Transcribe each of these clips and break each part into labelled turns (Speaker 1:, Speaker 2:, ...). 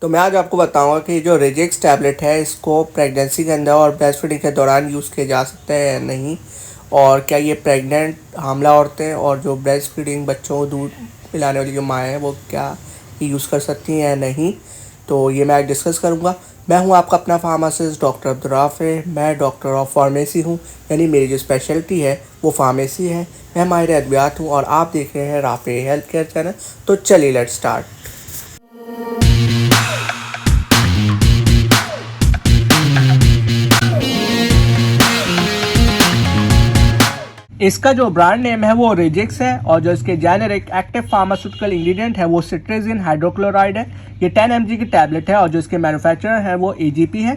Speaker 1: तो मैं आज आपको बताऊंगा कि जो रेजेक्स टैबलेट है इसको प्रेगनेंसी के अंदर और ब्रेस्ट फीडिंग के दौरान यूज़ किया जा सकता है या नहीं, और क्या ये प्रेग्नेंट हामला औरतें और जो ब्रेस्ट फीडिंग बच्चों को दूध पिलाने वाली जो माएँ हैं वो क्या ये यूज़ कर सकती हैं या नहीं। तो ये मैं आज डिस्कस करूँगा। मैं हूँ आपका अपना फार्मासिस्ट डॉक्टर अब्दुल राफ़े। मैं डॉक्टर ऑफ फार्मेसी हूँ, यानी मेरी जो स्पेशलिटी है वो फार्मेसी है। मैं माहिर अद्वियात हूँ और आप देख रहे हैं राफ़े हेल्थ केयर चैनल। तो चलिए लेट्स स्टार्ट। इसका जो ब्रांड नेम है वो रेजेक्स है और जो इसके जेनेरिक एक्टिव फार्मास्यूटिकल इंग्रेडिएंट है वो सिट्रेजिन हाइड्रोक्लोराइड है। ये 10 mg की टैबलेट है और जो इसके मैन्युफैक्चरर है वो एजीपी है।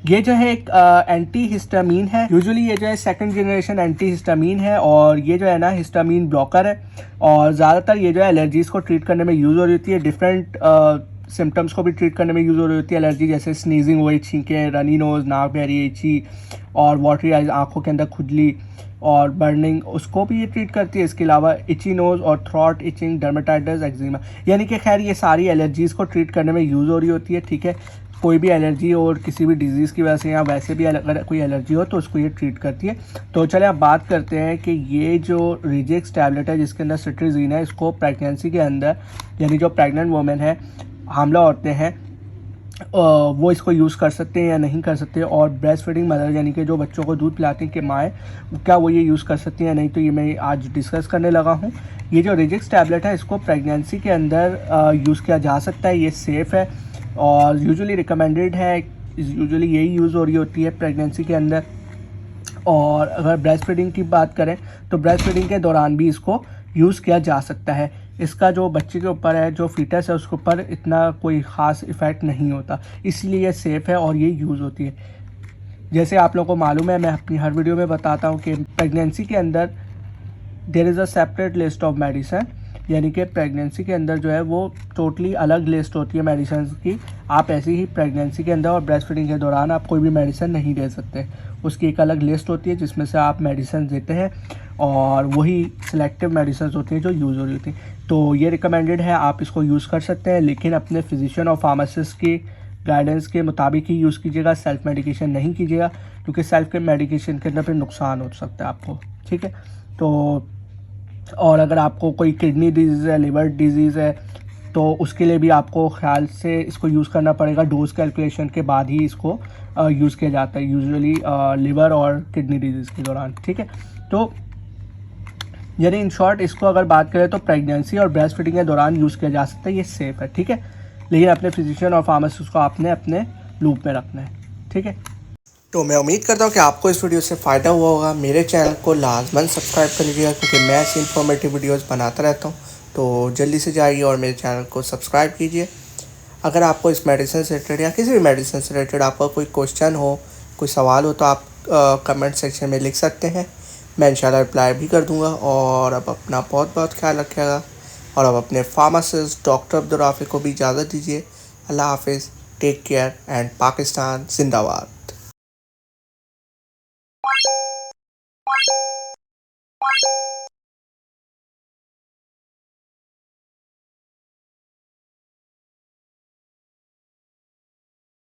Speaker 1: ये जो है एक एंटी हिस्टामीन है। यूजुअली ये जो है सेकंड जनरेशन एंटी हिस्टामीन है और ये जो है ना हिस्टामीन ब्लॉकर है और ज़्यादातर ये जो है एलर्जीज़ को ट्रीट करने में यूज़ हो रही होती है। डिफरेंट सिम्टम्स को भी ट्रीट करने में यूज़ हो रही होती है एलर्जी, जैसे स्नीजिंग हुई, छींकें, रनी नोज़, नाक बहरी, इची और वाटरी आइज, आँखों के अंदर खुजली और बर्निंग, उसको भी ये ट्रीट करती है। इसके अलावा इची नोज़ और थ्रॉट इचिंग, डर्मेटाइटिस, एक्जिमा, यानी कि खैर ये सारी एलर्जीज़ को ट्रीट करने में यूज़ हो रही होती है। ठीक है, कोई भी एलर्जी और किसी भी डिजीज़ की वजह से या वैसे भी अगर कोई एलर्जी हो तो उसको ये ट्रीट करती है। तो चले अब बात करते हैं कि ये जो रेजेक्स टैबलेट है जिसके अंदर सिट्रेजिन है, इसको प्रेगनेंसी के अंदर यानी जो प्रेग्नेंट वुमेन है, हामला औरतें हैं, वो इसको यूज़ कर सकते हैं या नहीं कर सकते, और ब्रेस्ट फीडिंग मदर यानी कि जो बच्चों को दूध पिलाती हैं कि माएँ, क्या वो ये यूज़ कर सकती हैं या नहीं, तो ये मैं आज डिस्कस करने लगा हूँ। ये जो रेजेक्स टैबलेट है इसको प्रेगनेंसी के अंदर यूज़ किया जा सकता है। ये सेफ़ है और यूजुअली रिकमेंडेड है। यूजुअली यही यूज़ हो रही होती है प्रेगनेंसी के अंदर। और अगर ब्रेस्ट फीडिंग की बात करें तो ब्रेस्ट फीडिंग के दौरान भी इसको यूज़ किया जा सकता है। इसका जो बच्चे के ऊपर है, जो फीटस है, उसके ऊपर इतना कोई ख़ास इफ़ेक्ट नहीं होता, इसलिए ये सेफ़ है और ये यूज़ होती है। जैसे आप लोगों को मालूम है, मैं अपनी हर वीडियो में बताता हूँ कि प्रेगनेंसी के अंदर there is a separate list of medicine, यानी कि प्रेगनेंसी के अंदर जो है वो टोटली अलग लिस्ट होती है मेडिसिन की। आप ऐसी ही प्रेगनेंसी के अंदर और ब्रेस्ट फीडिंग के दौरान आप कोई भी मेडिसिन नहीं दे सकते। उसकी एक अलग लिस्ट होती है जिसमें से आप मेडिसिन देते हैं और वही सिलेक्टिव मेडिसिन होती हैं जो यूज़ हो रही होती हैं। तो ये रिकमेंडेड है, आप इसको यूज़ कर सकते हैं, लेकिन अपने फिजिशियन और फार्मासिस्ट की गाइडेंस के मुताबिक ही यूज़ कीजिएगा। सेल्फ मेडिकेशन नहीं कीजिएगा, क्योंकि सेल्फ के मेडिकेशन के अंदर फिर नुकसान हो सकता है आपको। ठीक है, तो और अगर आपको कोई किडनी डिजीज़ है, लिवर डिजीज़ है, तो उसके लिए भी आपको ख्याल से इसको यूज़ करना पड़ेगा। डोज कैलकुलेशन के बाद ही इसको यूज़ किया जाता है यूजुअली लिवर और किडनी डिजीज़ के दौरान। ठीक है, तो यानी इन शॉर्ट इसको अगर बात करें तो प्रेगनेंसी और ब्रेस्ट फीडिंग के दौरान यूज़ किया जा सकता है, ये सेफ़ है। ठीक है, लेकिन अपने फिजिशियन और फार्मासिस्ट को आपने अपने लूप में रखना है। ठीक है, तो मैं उम्मीद करता हूँ कि आपको इस वीडियो से फ़ायदा हुआ होगा। मेरे चैनल को लाजमन सब्सक्राइब कर लीजिएगा, क्योंकि मैं ऐसी इन्फॉर्मेटिव वीडियोस बनाता रहता हूँ। तो जल्दी से जाइए और मेरे चैनल को सब्सक्राइब कीजिए। अगर आपको इस मेडिसिन से रिलेटेड या किसी भी मेडिसिन से रिलेटेड आपका कोई क्वेश्चन हो, कोई सवाल हो, तो आप कमेंट सेक्शन में लिख सकते हैं। मैं इंशाल्लाह रिप्लाई भी कर दूँगा। और अब अपना बहुत बहुत ख्याल रखिएगा और अब अपने फार्मासिस्ट डॉक्टर अब्दुल राफ़े को भी इजाज़त दीजिए। अल्लाह हाफिज़, टेक केयर एंड पाकिस्तान जिंदाबाद।